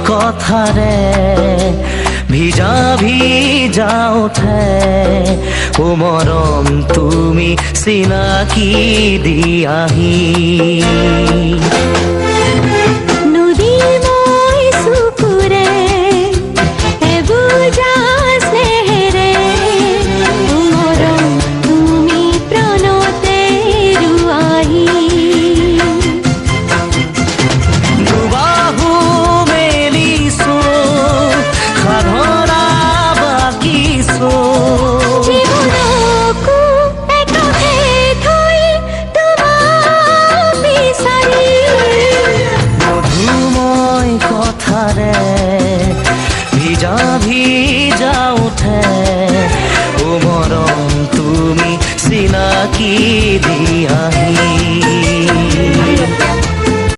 কথাৰে ভিজা ভিজা উঠে ও মৰম তুমি চিনাকি দিয়াহি ভিজা ভিজা উঠে ও মৰম তুমি চিনাকি দিয়া